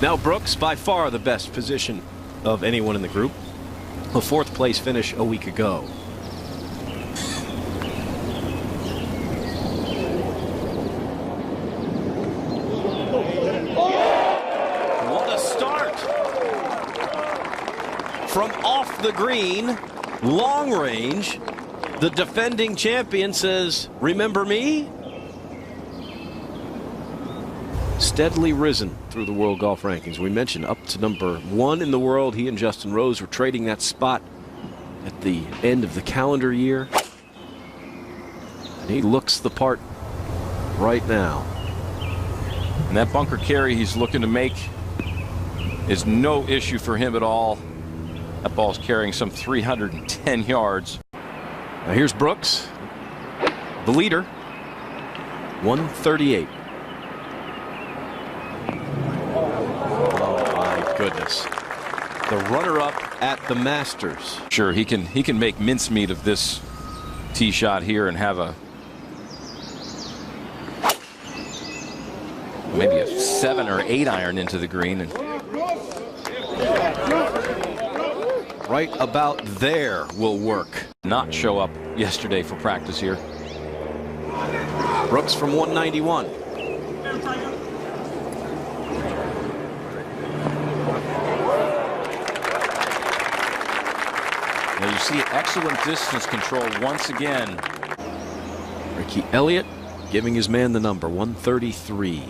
Now Brooks, by far the best position of anyone in the group. A fourth place finish a week ago. What a start! From off the green, long range, the defending champion says, "Remember me?" Steadily risen through the world golf rankings. We mentioned up to number 1 in the world. He and Justin Rose were trading that spot at the end of the calendar year. And he looks the part right now. And that bunker carry he's looking to make is no issue for him at all. That ball's carrying some 310 yards. Now here's Brooks, the leader, 138. Goodness. The runner-up at the Masters. Sure, he can make mincemeat of this tee shot here and have a maybe a 7 or 8 iron into the green. And right about there will work. Not show up yesterday for practice here. Brooks from 191. Now you see excellent distance control once again. Ricky Elliott giving his man the number 133.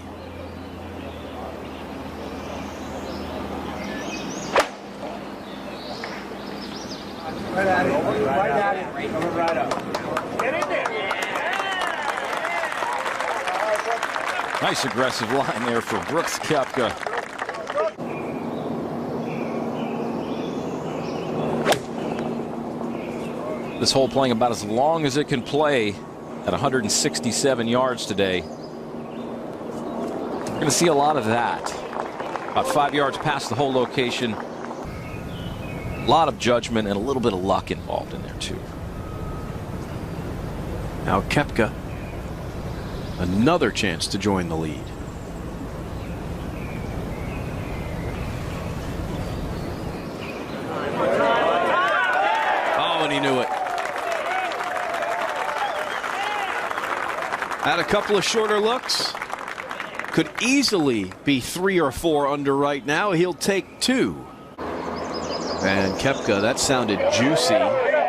Right at it. Right at it. Right up. Get in there. Nice aggressive line there for Brooks Koepka. This hole playing about as long as it can play at 167 yards today. We're going to see a lot of that. About 5 yards past the hole location. A lot of judgment and a little bit of luck involved in there too. Now Koepka, another chance to join the lead. Oh, and he knew it. Had a couple of shorter looks. Could easily be 3 or 4 under right now. He'll take 2. And Koepka, that sounded juicy.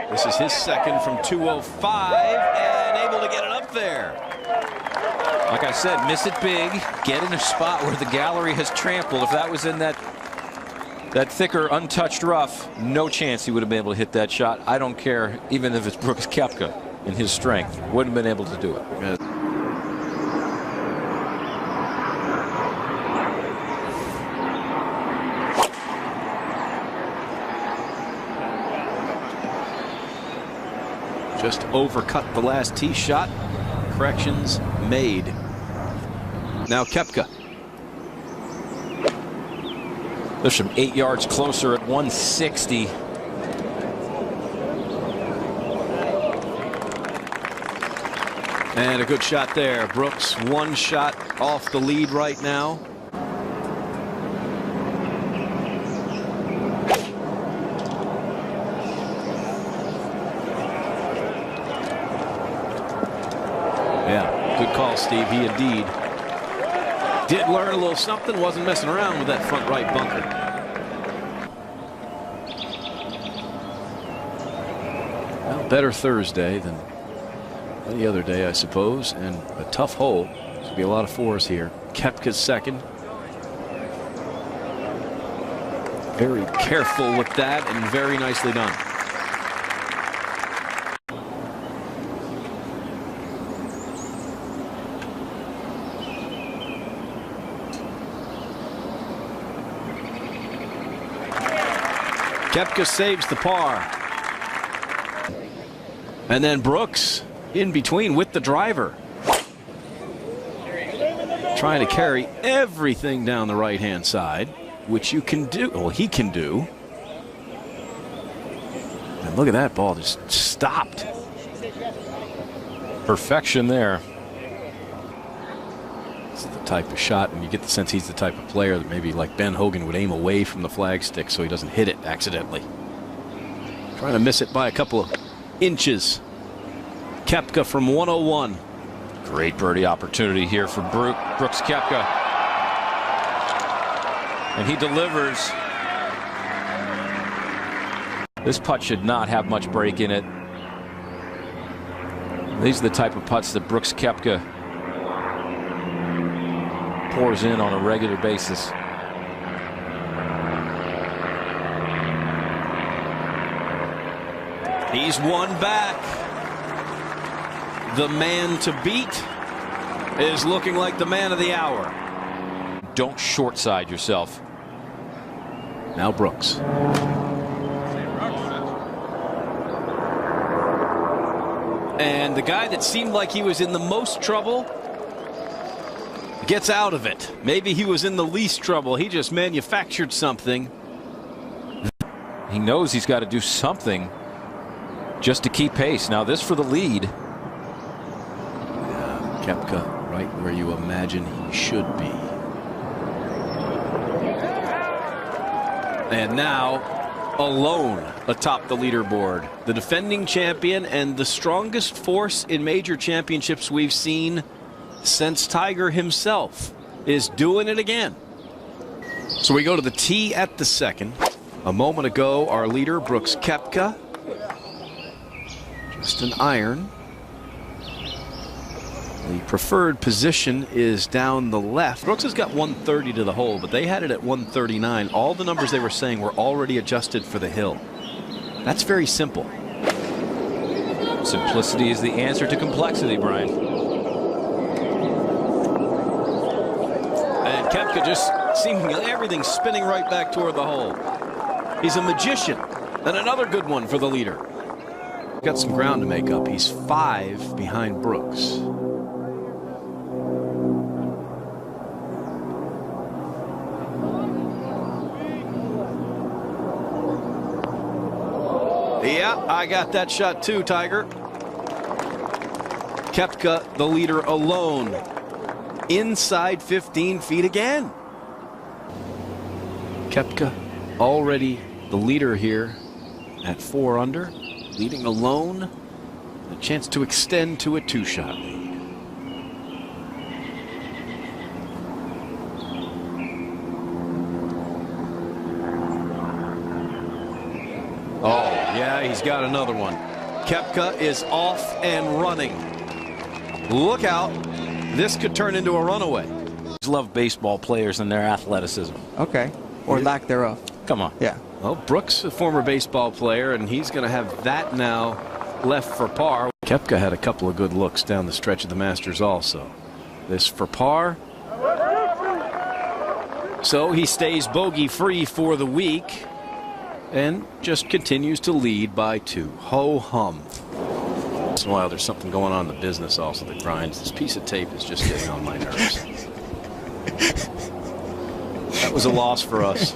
This is his second from 205 and able to get it up there. Like I said, miss it big, get in a spot where the gallery has trampled. If that was in that thicker, untouched rough, no chance he would have been able to hit that shot. I don't care, even if it's Brooks Koepka in his strength. Wouldn't have been able to do it. Just overcut the last tee shot. Corrections made. Now Koepka. There's some 8 yards closer at 160. And a good shot there. Brooks 1 shot off the lead right now. Yeah, good call, Steve. He indeed did learn a little something. Wasn't messing around with that front right bunker. Well, better Thursday than any other day, I suppose, and a tough hole. There's going to be a lot of 4s here. Koepka's second. Very careful with that and very nicely done. Koepka saves the par. And then Brooks in between with the driver. Trying to carry everything down the right-hand side, which you can do. Well, he can do. And look at that ball just stopped. Perfection there. It's the type of shot, and you get the sense he's the type of player that maybe like Ben Hogan would aim away from the flagstick so he doesn't hit it accidentally. Trying to miss it by a couple of inches. Koepka from 101. Great birdie opportunity here for Brooks Koepka. And he delivers. This putt should not have much break in it. These are the type of putts that Brooks Koepka pours in on a regular basis. He's one back. The man to beat is looking like the man of the hour. Don't short side yourself. Now Brooks. And the guy that seemed like he was in the most trouble gets out of it. Maybe he was in the least trouble. He just manufactured something. He knows he's got to do something just to keep pace. Now this for the lead. Yeah, Koepka right where you imagine he should be. And now alone atop the leaderboard. The defending champion and the strongest force in major championships we've seen since Tiger himself is doing it again. So we go to the tee at the second. A moment ago, our leader, Brooks Koepka. Just an iron. The preferred position is down the left. Brooks has got 130 to the hole, but they had it at 139. All the numbers they were saying were already adjusted for the hill. That's very simple. Simplicity is the answer to complexity, Brian. And Koepka just seeming everything spinning right back toward the hole. He's a magician, and another good one for the leader. Got some ground to make up. He's 5 behind Brooks. Yeah, I got that shot too, Tiger. Koepka, the leader, alone. Inside 15 feet again. Koepka already the leader here at 4 under. Leading alone. A chance to extend to a 2-shot lead. Oh, yeah, he's got another one. Koepka is off and running. Look out. This could turn into a runaway. I love baseball players and their athleticism. Okay. Or lack thereof. Come on. Yeah. Well, Brooks, a former baseball player, and he's going to have that now left for par. Koepka had a couple of good looks down the stretch of the Masters also. This for par. So he stays bogey-free for the week and just continues to lead by 2. Ho-hum. Once in a while, there's something going on in the business also that grinds. This piece of tape is just getting on my nerves. That was a loss for us.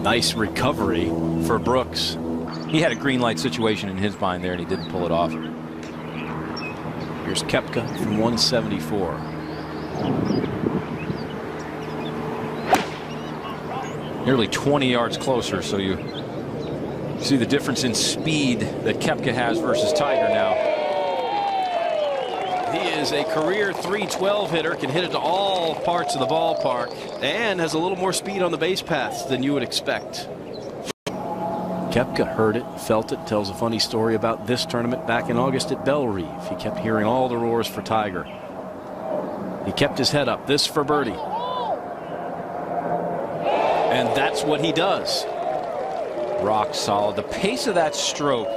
Nice recovery for Brooks. He had a green light situation in his mind there, and he didn't pull it off. Here's Koepka from 174. Nearly 20 yards closer, so you see the difference in speed that Koepka has versus Tiger now. He is a career .312 hitter, can hit it to all parts of the ballpark, and has a little more speed on the base paths than you would expect. Koepka heard it, felt it, tells a funny story about this tournament back in August at Bellerive. He kept hearing all the roars for Tiger. He kept his head up. This for birdie. And that's what he does. Rock solid. The pace of that stroke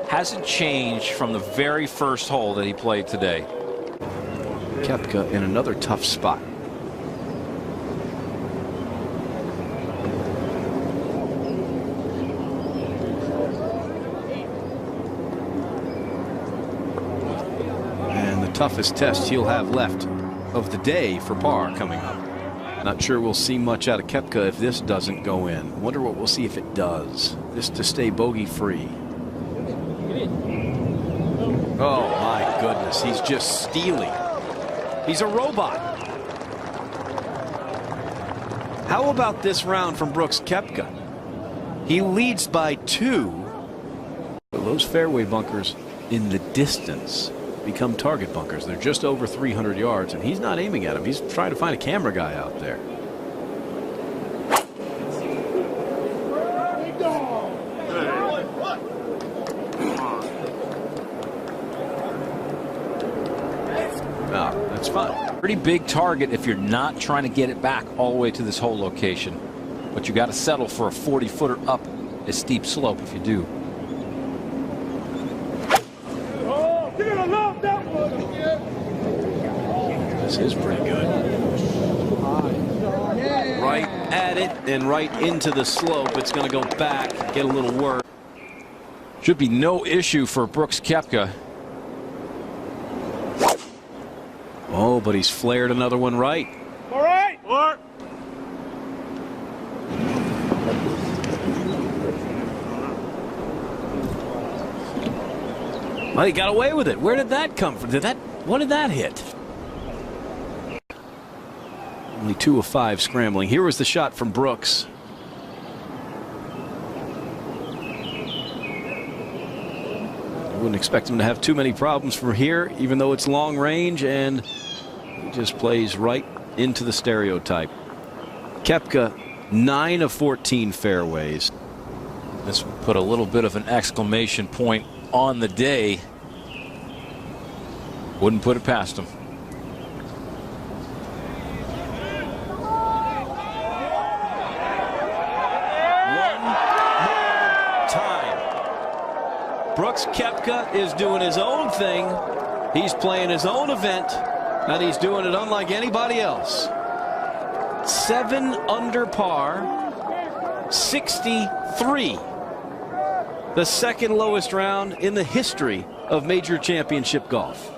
hasn't changed from the very first hole that he played today. Koepka in another tough spot. And the toughest test he'll have left of the day for par coming up. Not sure we'll see much out of Koepka if this doesn't go in. Wonder what we'll see if it does. This to stay bogey free. Oh my goodness, he's just stealing. He's a robot. How about this round from Brooks Koepka? He leads by 2. Those fairway bunkers in the distance become target bunkers. They're just over 300 yards, and he's not aiming at them. He's trying to find a camera guy out there. Oh, that's fine. Pretty big target if you're not trying to get it back all the way to this hole location. But you got to settle for a 40-footer up a steep slope if you do. This is pretty good. Right at it and right into the slope. It's going to go back, get a little work. Should be no issue for Brooks Koepka. Oh, but he's flared another one right. All right. Work. Well, he got away with it. Where did that come from? What did that hit? Only 2 of 5 scrambling. Here was the shot from Brooks. I wouldn't expect him to have too many problems from here, even though it's long range, and he just plays right into the stereotype. Koepka, 9 of 14 fairways. This put a little bit of an exclamation point on the day. Wouldn't put it past him. Brooks Koepka is doing his own thing. He's playing his own event, and he's doing it unlike anybody else. 7 under par, 63. The second lowest round in the history of major championship golf.